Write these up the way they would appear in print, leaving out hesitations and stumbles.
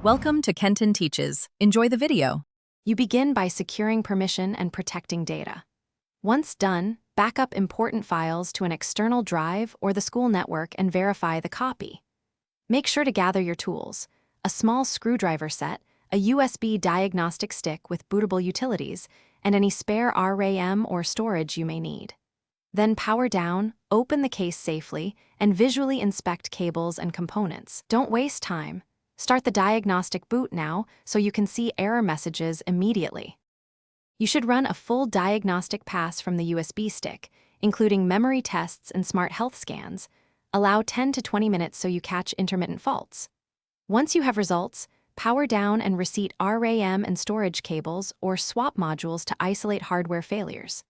Welcome to Kenton Teaches. Enjoy the video. You begin by securing permission and protecting data. Once done, back up important files to an external drive or the school network and verify the copy. Make sure to gather your tools: a small screwdriver set, a USB diagnostic stick with bootable utilities, and any spare RAM or storage you may need. Then power down, open the case safely, and visually inspect cables and components. Don't waste time. Start the diagnostic boot now so you can see error messages immediately. You should run a full diagnostic pass from the USB stick, including memory tests and smart health scans. Allow 10 to 20 minutes so you catch intermittent faults. Once you have results, power down and reseat RAM and storage cables or swap modules to isolate hardware failures.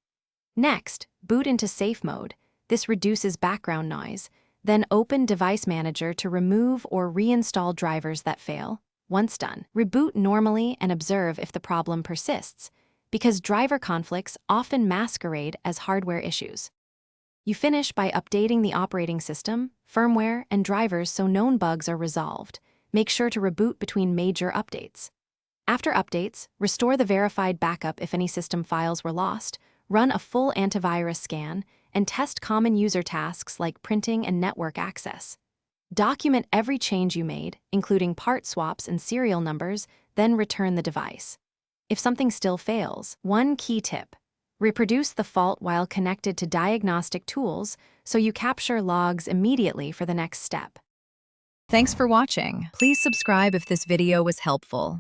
Next, boot into safe mode. This reduces background noise. Then open Device Manager to remove or reinstall drivers that fail. Once done, reboot normally and observe if the problem persists, because driver conflicts often masquerade as hardware issues. You finish by updating the operating system, firmware, and drivers so known bugs are resolved. Make sure to reboot between major updates. After updates, restore the verified backup if any system files were lost, run a full antivirus scan, and test common user tasks like printing and network access. Document every change you made, including part swaps and serial numbers, then return the device. If something still fails, one key tip: reproduce the fault while connected to diagnostic tools so you capture logs immediately for the next step. Thanks for watching. Please subscribe if this video was helpful.